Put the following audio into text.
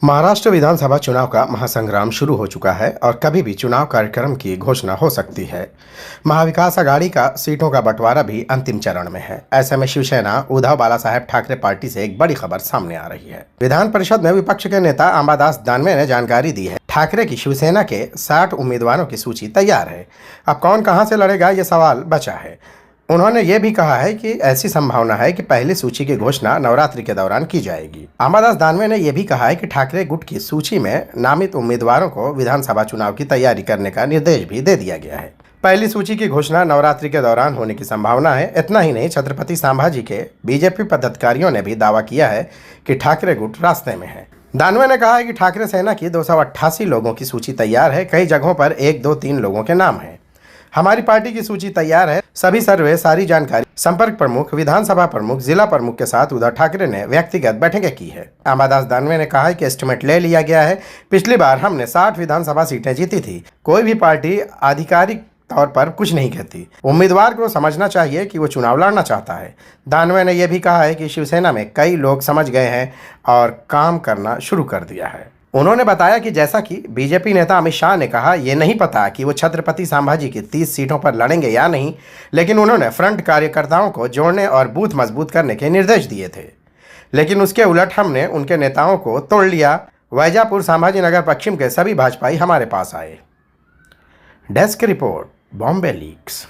महाराष्ट्र विधानसभा चुनाव का महासंग्राम शुरू हो चुका है और कभी भी चुनाव कार्यक्रम की घोषणा हो सकती है। महाविकास आघाड़ी का सीटों का बंटवारा भी अंतिम चरण में है। ऐसे में शिवसेना उद्धव बालासाहेब ठाकरे पार्टी से एक बड़ी खबर सामने आ रही है। विधान परिषद में विपक्ष के नेता अंबादास दानवे ने जानकारी दी है, ठाकरे की शिवसेना के 60 उम्मीदवारों की सूची तैयार है। अब कौन कहां से लड़ेगा, ये सवाल बचा है। उन्होंने ये भी कहा है कि ऐसी संभावना है कि पहली सूची की घोषणा नवरात्रि के दौरान की जाएगी। अंबादास दानवे ने यह भी कहा है कि ठाकरे गुट की सूची में नामित उम्मीदवारों को विधानसभा चुनाव की तैयारी करने का निर्देश भी दे दिया गया है। पहली सूची की घोषणा नवरात्रि के दौरान होने की संभावना है। इतना ही नहीं, छत्रपति संभाजी के बीजेपी पदाधिकारियों ने भी दावा किया है कि ठाकरे गुट रास्ते में है। दानवे ने कहा है कि ठाकरे सेना की 288 लोगों की सूची तैयार है। कई जगहों पर 1, 2, 3 लोगों के नाम हैं। हमारी पार्टी की सूची तैयार है। सभी सर्वे, सारी जानकारी संपर्क प्रमुख, विधानसभा प्रमुख, जिला प्रमुख के साथ उद्धव ठाकरे ने व्यक्तिगत बैठकें की है। अंबादास दानवे ने कहा है कि एस्टिमेट ले लिया गया है। पिछली बार हमने 60 विधानसभा सीटें जीती थी। कोई भी पार्टी आधिकारिक तौर पर कुछ नहीं कहती। उम्मीदवार को समझना चाहिए कि वो चुनाव लड़ना चाहता है। दानवे ने यह भी कहा है कि शिवसेना में कई लोग समझ गए हैं और काम करना शुरू कर दिया है। उन्होंने बताया कि जैसा कि बीजेपी नेता अमित शाह ने कहा, ये नहीं पता कि वो छत्रपति संभाजी की 30 सीटों पर लड़ेंगे या नहीं, लेकिन उन्होंने फ्रंट कार्यकर्ताओं को जोड़ने और बूथ मजबूत करने के निर्देश दिए थे। लेकिन उसके उलट हमने उनके नेताओं को तोड़ लिया। वैजापुर, संभाजी नगर पश्चिम के सभी भाजपाई हमारे पास आए। Desk report, Bombay leaks.